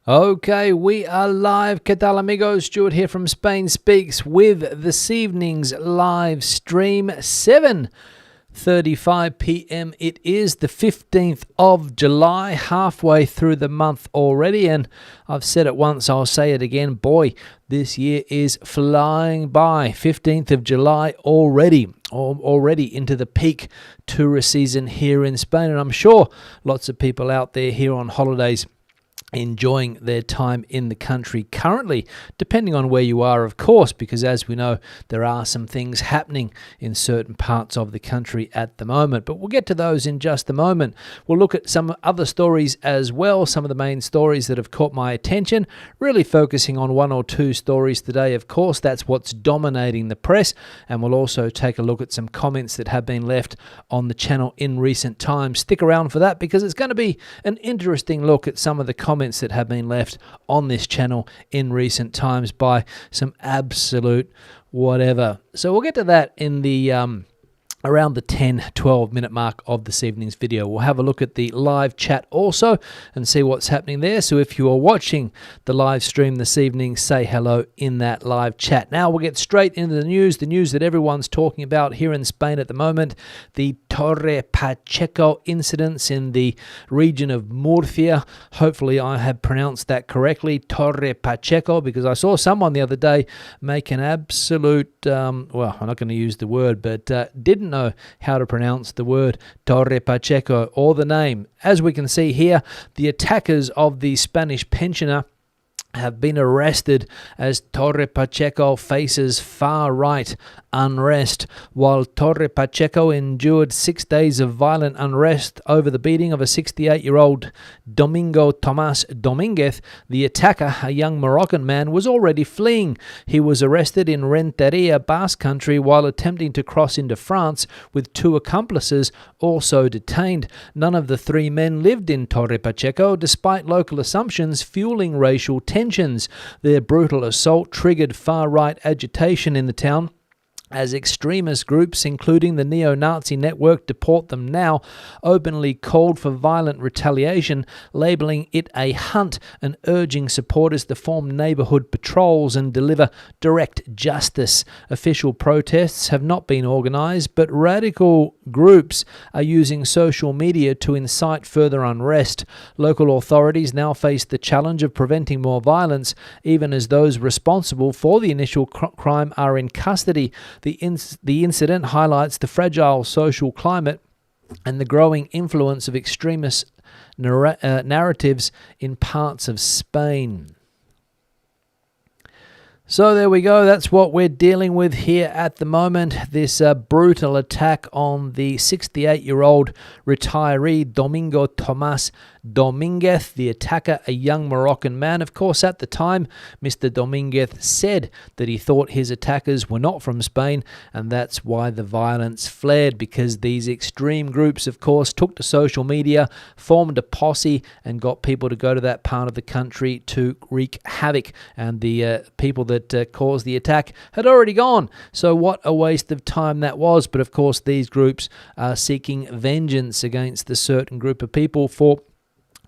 Okay, we are live. ¿Qué tal, amigos? Stuart here from Spain Speaks with this evening's live stream, 7:35 p.m. It is the 15th of July, halfway through the month already, and I've said it once, I'll say it again. Boy, this year is flying by. 15th of July already into the peak tourist season here in Spain, and I'm sure lots of people out there here on holidays enjoying their time in the country currently, depending on where you are, of course, because as we know, there are some things happening in certain parts of the country at the moment. But we'll get to those in just a moment. We'll look at some other stories as well, some of the main stories that have caught my attention, really focusing on one or two stories today. Of course, that's what's dominating the press, and we'll also take a look at some comments that have been left on the channel in recent times. Stick around for that, because it's going to be an interesting look at some of the comments that have been left on this channel in recent times by some absolute whatever. So we'll get to that in the around the 10-12 minute mark of this evening's video. We'll have a look at the live chat also and see what's happening there. So if you are watching the live stream this evening, say hello in that live chat. Now we'll get straight into the news that everyone's talking about here in Spain at the moment. The Torre Pacheco incidents in the region of Murcia. Hopefully I have pronounced that correctly, Torre Pacheco, because I saw someone the other day make an absolute, well, I'm not going to use the word, but didn't know how to pronounce the word Torre Pacheco or the name. As we can see here, the attackers of the Spanish pensioner have been arrested as Torre Pacheco faces far-right unrest. While Torre Pacheco endured 6 days of violent unrest over the beating of a 68-year-old Domingo Tomás Domínguez, the attacker, a young Moroccan man, was already fleeing. He was arrested in Renteria, Basque Country, while attempting to cross into France, with two accomplices also detained. None of the three men lived in Torre Pacheco, despite local assumptions fueling racial tensions. Their brutal assault triggered far-right agitation in the town, as extremist groups, including the neo-Nazi network Deport Them Now, openly called for violent retaliation, labeling it a hunt and urging supporters to form neighborhood patrols and deliver direct justice. Official protests have not been organized, but radical groups are using social media to incite further unrest. Local authorities now face the challenge of preventing more violence, even as those responsible for the initial crime are in custody. The incident highlights the fragile social climate and the growing influence of extremist narratives in parts of Spain. So there we go, that's what we're dealing with here at the moment. This brutal attack on the 68-year-old retiree Domingo Tomás Domínguez, the attacker, a young Moroccan man. Of course, at the time, Mr. Domínguez said that he thought his attackers were not from Spain, and that's why the violence flared, because these extreme groups, of course, took to social media, formed a posse, and got people to go to that part of the country to wreak havoc. And the people that caused the attack had already gone. So what a waste of time that was. But of course, these groups are seeking vengeance against a certain group of people for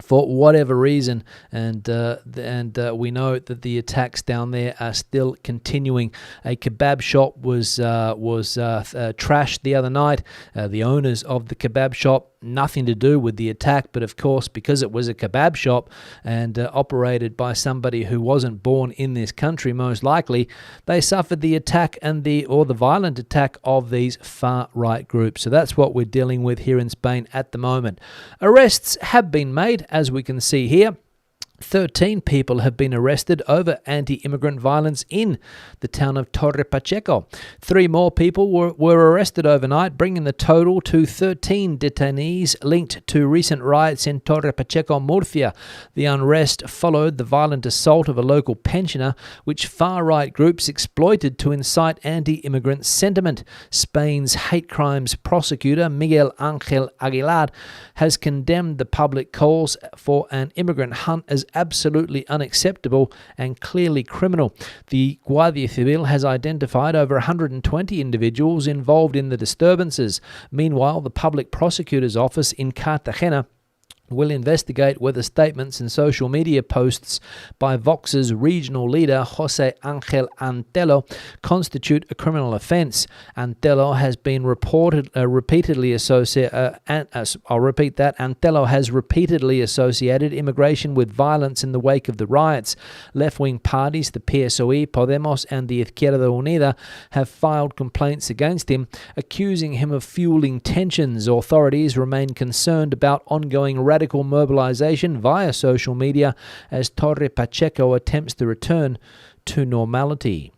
whatever reason, and we know that the attacks down there are still continuing. A kebab shop was trashed the other night. The owners of the kebab shop, nothing to do with the attack, but of course, because it was a kebab shop and operated by somebody who wasn't born in this country, most likely, they suffered the attack and the violent attack of these far-right groups. So that's what we're dealing with here in Spain at the moment. Arrests have been made, as we can see here. 13 people have been arrested over anti-immigrant violence in the town of Torre Pacheco. 3 more people were arrested overnight, bringing the total to 13 detainees linked to recent riots in Torre Pacheco, Murcia. The unrest followed the violent assault of a local pensioner, which far-right groups exploited to incite anti-immigrant sentiment. Spain's hate crimes prosecutor, Miguel Ángel Aguilar, has condemned the public calls for an immigrant hunt as absolutely unacceptable and clearly criminal. The Guardia Civil has identified over 120 individuals involved in the disturbances. Meanwhile, the public prosecutor's office in Cartagena will investigate whether statements and social media posts by Vox's regional leader, Jose Angel Antelo, constitute a criminal offence. Antelo has been repeatedly associated, Antelo has repeatedly associated immigration with violence in the wake of the riots. Left-wing parties, the PSOE, Podemos and the Izquierda Unida, have filed complaints against him, accusing him of fueling tensions. Authorities remain concerned about ongoing radical mobilization via social media as Torre Pacheco attempts to return to normality.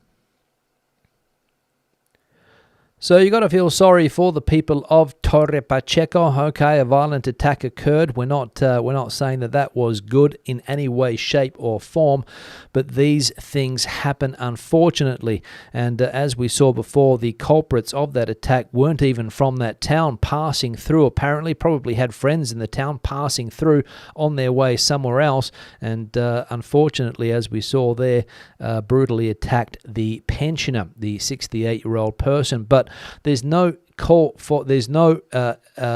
So you got to feel sorry for the people of Torre Pacheco. Okay, a violent attack occurred. We're not saying that was good in any way, shape, or form, but these things happen, unfortunately. And as we saw before, the culprits of that attack weren't even from that town, passing through. Apparently, probably had friends in the town, passing through on their way somewhere else, and unfortunately, as we saw there, brutally attacked the pensioner, the 68-year-old person. But there's no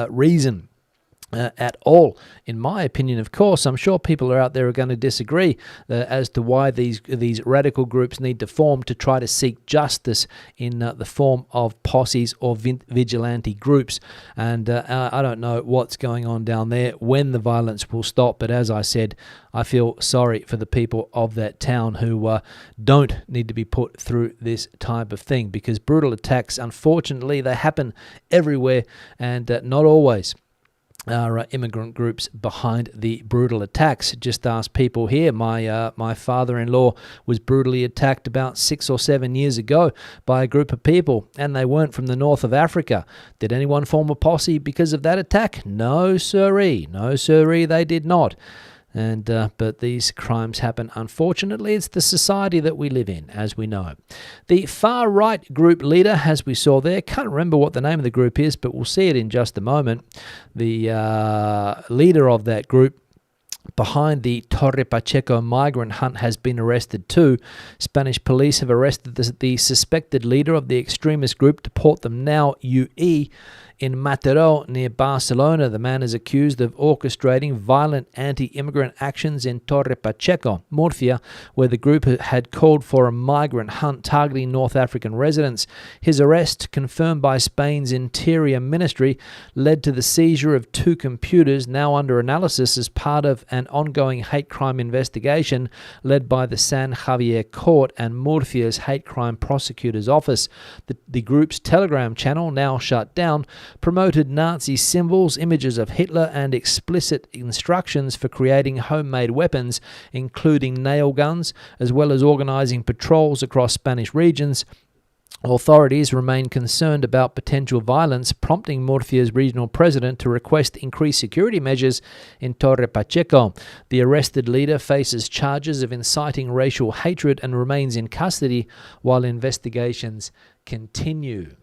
reason at all, in my opinion. Of course, I'm sure people are out there are going to disagree as to why these radical groups need to form to try to seek justice in the form of posses or vigilante groups. And I don't know what's going on down there, when the violence will stop. But as I said, I feel sorry for the people of that town who don't need to be put through this type of thing, because brutal attacks, unfortunately, they happen everywhere, and not always are immigrant groups behind the brutal attacks. Just ask people here. My father-in-law was brutally attacked about 6 or 7 years ago by a group of people, and they weren't from the north of Africa. Did anyone form a posse because of that attack? No siree. No siree, they did not. And but these crimes happen, unfortunately. It's the society that we live in, as we know. The far-right group leader, as we saw there, can't remember what the name of the group is, but we'll see it in just a moment. The leader of that group behind the Torre Pacheco migrant hunt has been arrested too. Spanish police have arrested the suspected leader of the extremist group, Deport Them Now UE, in Mataró, near Barcelona. The man is accused of orchestrating violent anti-immigrant actions in Torre Pacheco, Murcia, where the group had called for a migrant hunt targeting North African residents. His arrest, confirmed by Spain's Interior Ministry, led to the seizure of 2 computers now under analysis as part of an ongoing hate crime investigation led by the San Javier Court and Murcia's Hate Crime Prosecutor's Office. The group's Telegram channel, now shut down, promoted Nazi symbols, images of Hitler, and explicit instructions for creating homemade weapons, including nail guns, as well as organizing patrols across Spanish regions. Authorities remain concerned about potential violence, prompting Murcia's regional president to request increased security measures in Torre Pacheco. The arrested leader faces charges of inciting racial hatred and remains in custody while investigations continue.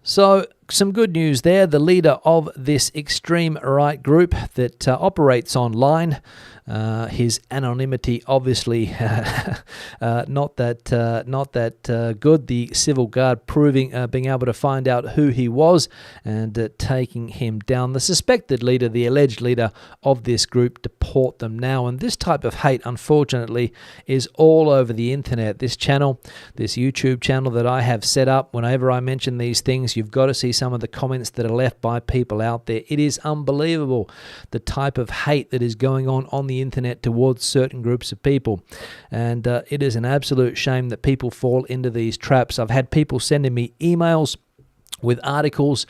So, some good news there. The leader of this extreme right group that operates online, his anonymity obviously not that good. The civil guard being able to find out who he was and taking him down. The suspected leader, the alleged leader of this group, Deport Them Now. And this type of hate, unfortunately, is all over the internet. This channel, this YouTube channel that I have set up, whenever I mention these things, you've got to see some of the comments that are left by people out there. It is unbelievable, the type of hate that is going on the internet towards certain groups of people. And it is an absolute shame that people fall into these traps. I've had people sending me emails with articles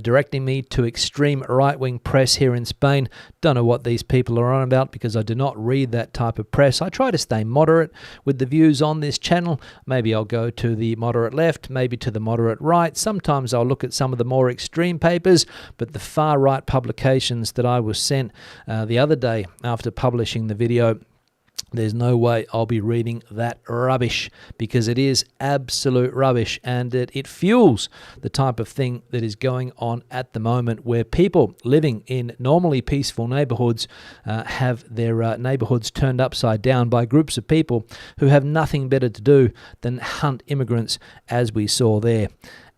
directing me to extreme right-wing press here in Spain. Don't know what these people are on about, because I do not read that type of press. I try to stay moderate with the views on this channel. Maybe I'll go to the moderate left, maybe to the moderate right. Sometimes I'll look at some of the more extreme papers, but the far-right publications that I was sent the other day after publishing the video, there's no way I'll be reading that rubbish, because it is absolute rubbish, and it fuels the type of thing that is going on at the moment, where people living in normally peaceful neighborhoods have their neighborhoods turned upside down by groups of people who have nothing better to do than hunt immigrants, as we saw there.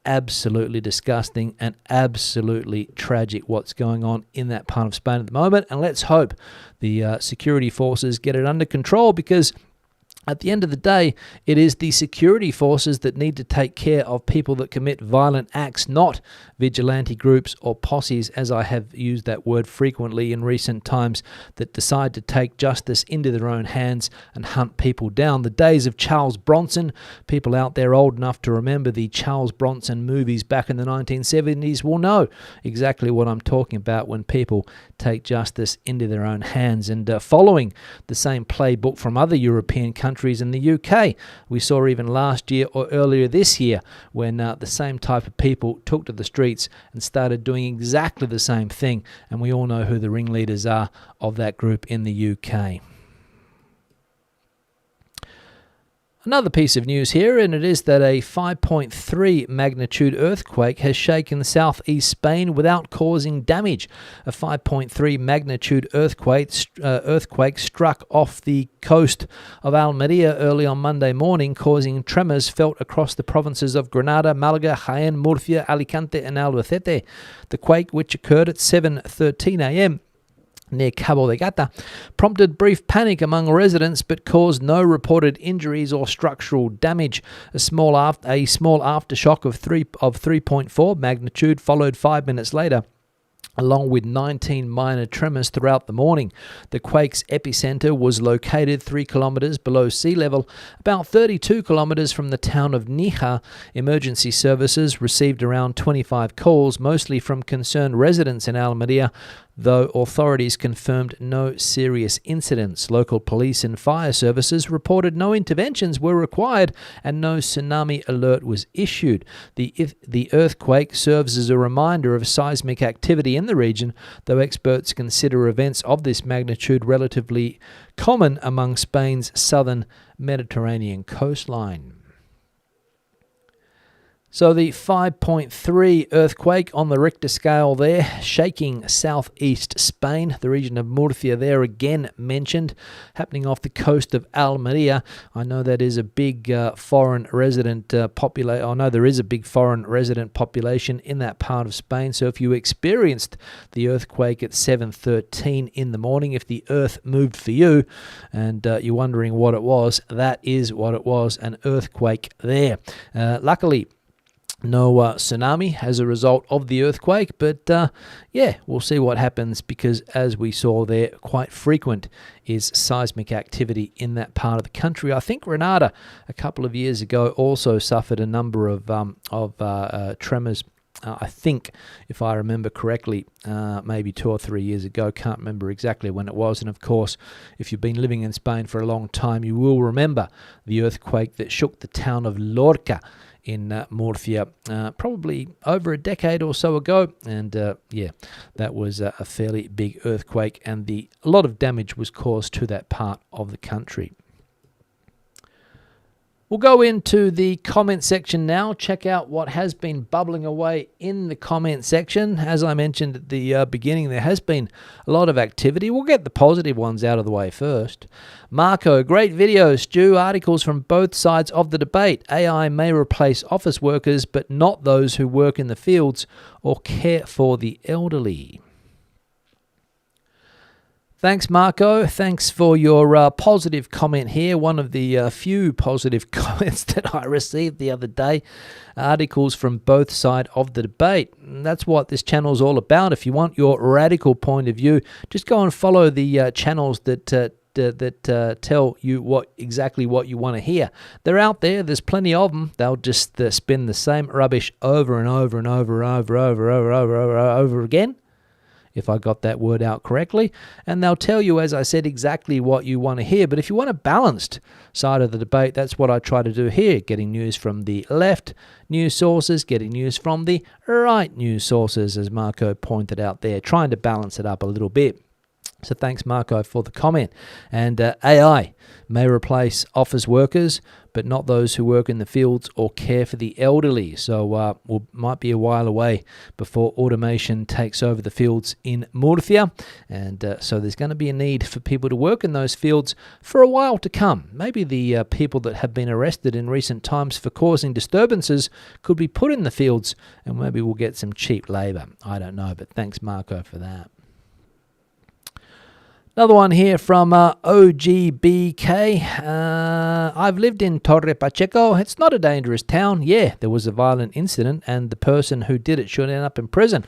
absolutely disgusting and absolutely tragic what's going on in that part of Spain at the moment. And let's hope the security forces get it under control, because at the end of the day, it is the security forces that need to take care of people that commit violent acts, not vigilante groups or posses, as I have used that word frequently in recent times, that decide to take justice into their own hands and hunt people down. The days of Charles Bronson, people out there old enough to remember the Charles Bronson movies back in the 1970s will know exactly what I'm talking about when people take justice into their own hands. And following the same playbook from other European countries in the UK, we saw even last year or earlier this year when the same type of people took to the streets and started doing exactly the same thing, and we all know who the ringleaders are of that group in the UK. Another piece of news here, and it is that a 5.3 magnitude earthquake has shaken southeast Spain without causing damage. A 5.3 magnitude earthquake struck off the coast of Almeria early on Monday morning, causing tremors felt across the provinces of Granada, Malaga, Jaén, Murcia, Alicante and Albacete. The quake, which occurred at 7:13 a.m. near Cabo de Gata, prompted brief panic among residents but caused no reported injuries or structural damage. A small aftershock of 3.4 magnitude followed 5 minutes later, along with 19 minor tremors throughout the morning. The quake's epicenter was located 3 kilometers below sea level, about 32 kilometers from the town of Níjar. Emergency services received around 25 calls, mostly from concerned residents in Almeria, though authorities confirmed no serious incidents. Local police and fire services reported no interventions were required and no tsunami alert was issued. The earthquake serves as a reminder of seismic activity in the region, though experts consider events of this magnitude relatively common among Spain's southern Mediterranean coastline. So the 5.3 earthquake on the Richter scale there, shaking southeast Spain, the region of Murcia there again mentioned, happening off the coast of Almeria. I know that is a big foreign resident population. I know there is a big foreign resident population in that part of Spain. So if you experienced the earthquake at 7:13 in the morning, if the earth moved for you and you're wondering what it was, that is what it was, an earthquake there. Luckily, no tsunami as a result of the earthquake, but we'll see what happens, because as we saw there, quite frequent is seismic activity in that part of the country. I think Granada a couple of years ago also suffered a number of tremors. I think, if I remember correctly, maybe 2 or 3 years ago. Can't remember exactly when it was. And of course, if you've been living in Spain for a long time, you will remember the earthquake that shook the town of Lorca in Murcia, probably over a decade or so ago. And that was a fairly big earthquake, and a lot of damage was caused to that part of the country. We'll go into the comment section now, check out what has been bubbling away in the comment section. As I mentioned at the beginning, there has been a lot of activity. We'll get the positive ones out of the way first. Marco, great video, Stu. Articles from both sides of the debate. AI may replace office workers, but not those who work in the fields or care for the elderly. Thanks, Marco. Thanks for your positive comment here. One of the few positive comments that I received the other day. Articles from both sides of the debate. And that's what this channel is all about. If you want your radical point of view, just go and follow the channels that tell you exactly what you want to hear. They're out there. There's plenty of them. They'll just spin the same rubbish over and over and over and over again, if I got that word out correctly. And they'll tell you, as I said, exactly what you want to hear. But if you want a balanced side of the debate, that's what I try to do here, getting news from the left news sources, getting news from the right news sources, as Marco pointed out there, trying to balance it up a little bit. So thanks, Marco, for the comment. And AI may replace office workers, but not those who work in the fields or care for the elderly. So might be a while away before automation takes over the fields in Murcia. And so there's going to be a need for people to work in those fields for a while to come. Maybe the people that have been arrested in recent times for causing disturbances could be put in the fields, and maybe we'll get some cheap labour. I don't know, but thanks, Marco, for that. Another one here from OGBK. I've lived in Torre Pacheco. It's not a dangerous town. Yeah, there was a violent incident and the person who did it should end up in prison.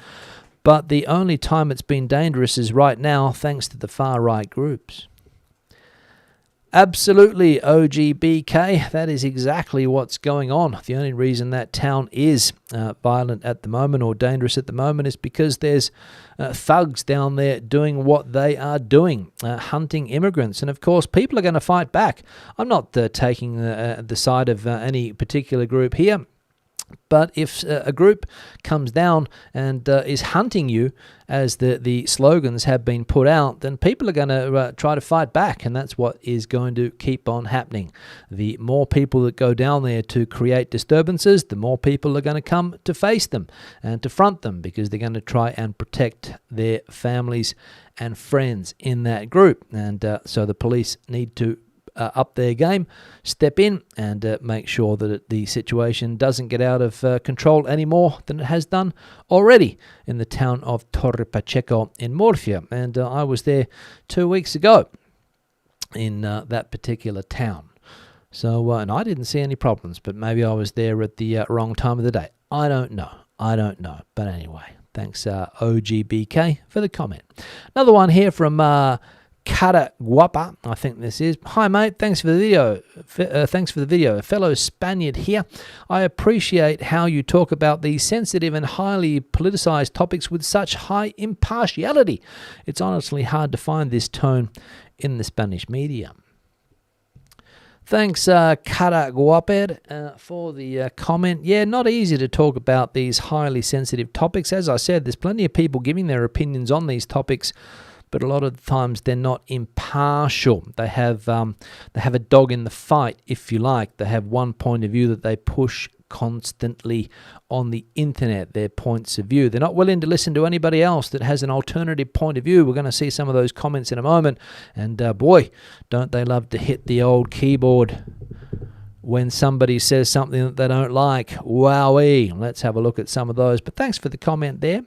But the only time it's been dangerous is right now, thanks to the far-right groups. Absolutely, OGBK. That is exactly what's going on. The only reason that town is violent at the moment or dangerous at the moment is because there's thugs down there doing what they are doing, hunting immigrants. And of course, people are going to fight back. I'm not taking the side of any particular group here. But if a group comes down and is hunting you, as the slogans have been put out, then people are going to try to fight back, and that's what is going to keep on happening. The more people that go down there to create disturbances, the more people are going to come to face them and to front them, because they're going to try and protect their families and friends in that group. And so the police need to up their game, step in and make sure that the situation doesn't get out of control any more than it has done already in the town of Torre Pacheco in Murcia. And I was there 2 weeks ago in that particular town. So, and I didn't see any problems, but maybe I was there at the wrong time of the day. I don't know. But anyway, thanks OGBK for the comment. Another one here from Cara Guapa, I think this is. Hi mate, thanks for the video. A fellow Spaniard here. I appreciate how you talk about these sensitive and highly politicized topics with such high impartiality. It's honestly hard to find this tone in the Spanish media. Thanks, Cara Guaper, for the comment. Yeah, not easy to talk about these highly sensitive topics. As I said, there's plenty of people giving their opinions on these topics, but a lot of the times they're not impartial. They have a dog in the fight, if you like. They have one point of view that they push constantly on the internet, their points of view. They're not willing to listen to anybody else that has an alternative point of view. We're going to see some of those comments in a moment. And boy, don't they love to hit the old keyboard when somebody says something that they don't like. Wowee. Let's have a look at some of those. But thanks for the comment there.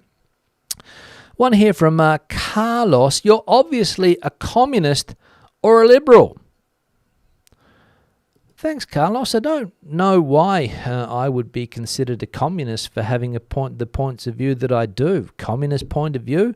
One here from Carlos. You're obviously a communist or a liberal. Thanks, Carlos. I don't know why I would be considered a communist for having the points of view that I do. Communist point of view,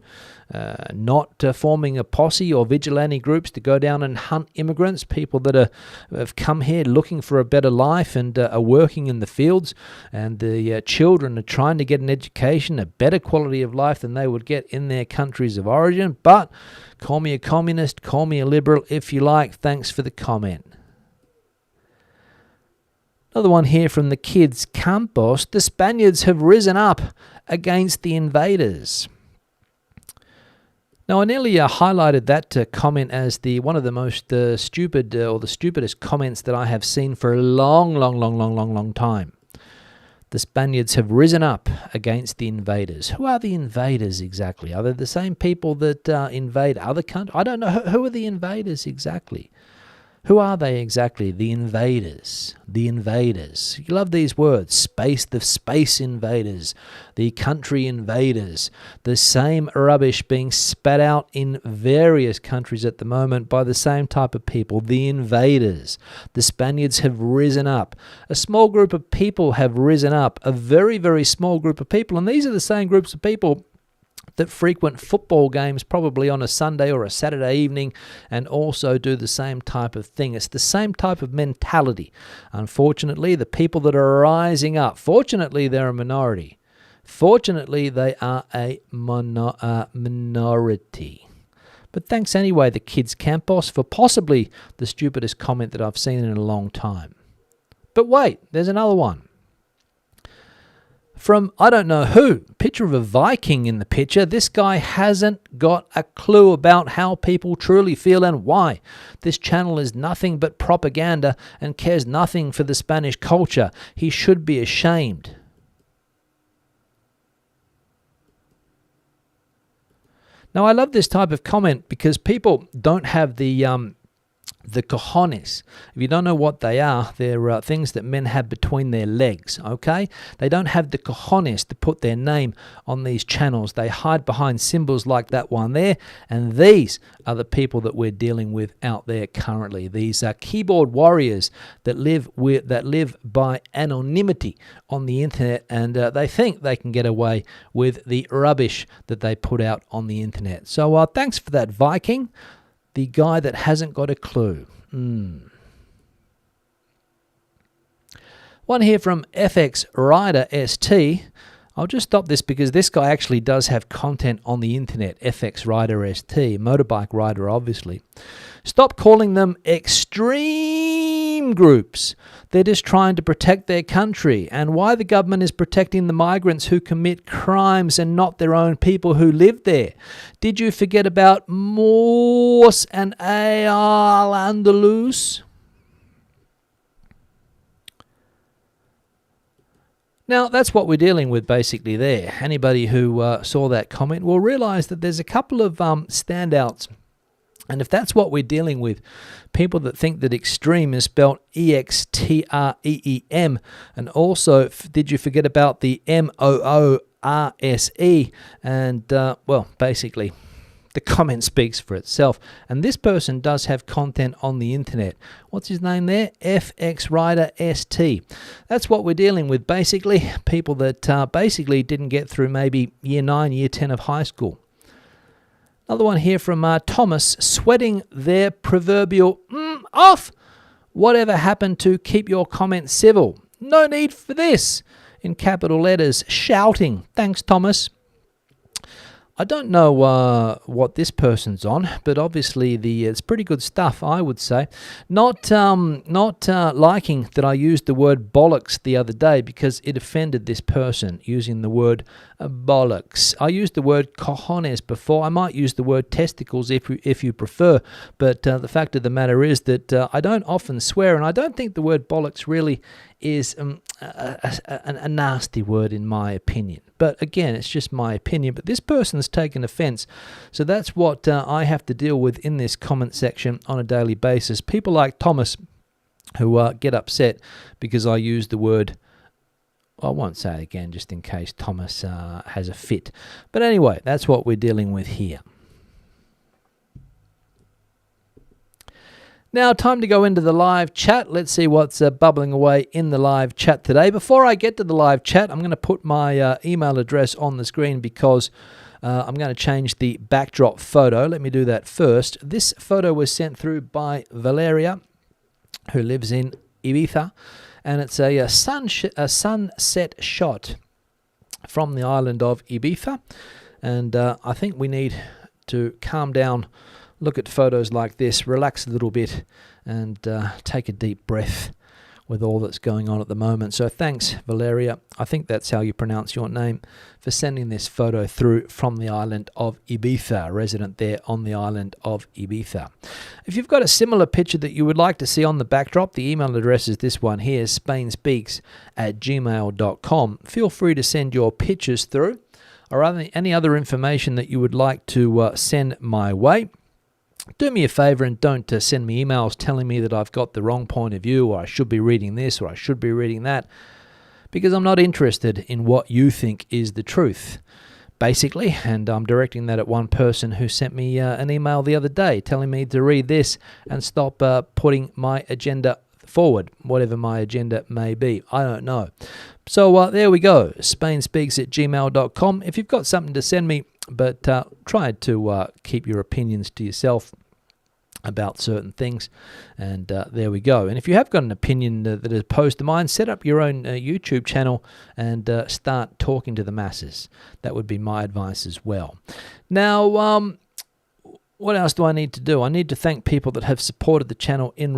not forming a posse or vigilante groups to go down and hunt immigrants, people that have come here looking for a better life and are working in the fields, and the children are trying to get an education, a better quality of life than they would get in their countries of origin. But call me a communist, call me a liberal if you like. Thanks for the comment. Another one here from the kids Campos. The Spaniards have risen up against the invaders. Now, I nearly highlighted that comment as one of the most stupid or the stupidest comments that I have seen for a long time. The Spaniards have risen up against the invaders. Who are the invaders exactly? Are they the same people that invade other countries? I don't know. Who are the invaders exactly? Who are they exactly? The invaders. The invaders. You love these words. The space invaders. The country invaders. The same rubbish being spat out in various countries at the moment by the same type of people. The invaders. The Spaniards have risen up. A small group of people have risen up. A very, very small group of people. And these are the same groups of people that frequent football games probably on a Sunday or a Saturday evening and also do the same type of thing. It's the same type of mentality. Unfortunately, the people that are rising up, fortunately, they're a minority. Fortunately, they are a minority. But thanks anyway, the kids Campos, for possibly the stupidest comment that I've seen in a long time. But wait, there's another one. from I don't know who. Picture of a Viking in the picture. This guy hasn't got a clue about how people truly feel and why. This channel is nothing but propaganda and cares nothing for the Spanish culture. He should be ashamed. Now, I love this type of comment because people don't have the cojones. If you don't know what they are, they're things that men have between their legs, okay? They don't have the cojones to put their name on these channels. They hide behind symbols like that one there, and these are the people that we're dealing with out there currently. These are keyboard warriors that live by anonymity on the internet, and they think they can get away with the rubbish that they put out on the internet. So thanks for that, Viking. The guy that hasn't got a clue. One here from FX Rider ST. I'll just stop this because this guy actually does have content on the internet. FX Rider ST, motorbike rider obviously. Stop calling them extreme groups. They're just trying to protect their country. And why the government is protecting the migrants who commit crimes and not their own people who live there. Did you forget about Morse and Al-Andalus? Now, that's what we're dealing with basically there. Anybody who saw that comment will realize that there's a couple of standouts. And if that's what we're dealing with, people that think that extreme is spelled E-X-T-R-E-E-M, and also, did you forget about the M-O-O-R-S-E? And, well, basically, the comment speaks for itself. And this person does have content on the internet. What's his name there? FX Rider ST. That's what we're dealing with, basically. People that basically didn't get through maybe year 9, year 10 of high school. Another one here from Thomas, sweating their proverbial off. Whatever happened to keep your comments civil? No need for this. In capital letters, shouting. Thanks, Thomas. I don't know what this person's on, but obviously it's pretty good stuff, I would say. Not liking that I used the word bollocks the other day because it offended this person using the word bollocks. I used the word cojones before. I might use the word testicles if you prefer, but the fact of the matter is that I don't often swear, and I don't think the word bollocks really is a nasty word in my opinion. But again, it's just my opinion. But this person's taken offense. So that's what I have to deal with in this comment section on a daily basis. People like Thomas who get upset because I use the word, I won't say it again just in case Thomas has a fit. But anyway, that's what we're dealing with here. Now, time to go into the live chat. Let's see what's bubbling away in the live chat today. Before I get to the live chat, I'm going to put my email address on the screen because I'm going to change the backdrop photo. Let me do that first. This photo was sent through by Valeria, who lives in Ibiza, and it's a sunset shot from the island of Ibiza. And I think we need to calm down, look at photos like this, relax a little bit, and take a deep breath with all that's going on at the moment. So thanks, Valeria. I think that's how you pronounce your name, for sending this photo through from the island of Ibiza, resident there on the island of Ibiza. If you've got a similar picture that you would like to see on the backdrop, the email address is this one here, spainspeaks@gmail.com. Feel free to send your pictures through, or any other information that you would like to send my way. Do me a favor and don't send me emails telling me that I've got the wrong point of view, or I should be reading this, or I should be reading that, because I'm not interested in what you think is the truth, basically. And I'm directing that at one person who sent me an email the other day telling me to read this and stop putting my agenda forward, whatever my agenda may be. I don't know. So there we go, spainspeaks@gmail.com. If you've got something to send me, but try to keep your opinions to yourself about certain things, and there we go. And if you have got an opinion that is opposed to mine, set up your own YouTube channel and start talking to the masses. That would be my advice as well. Now, what else do I need to do? I need to thank people that have supported the channel in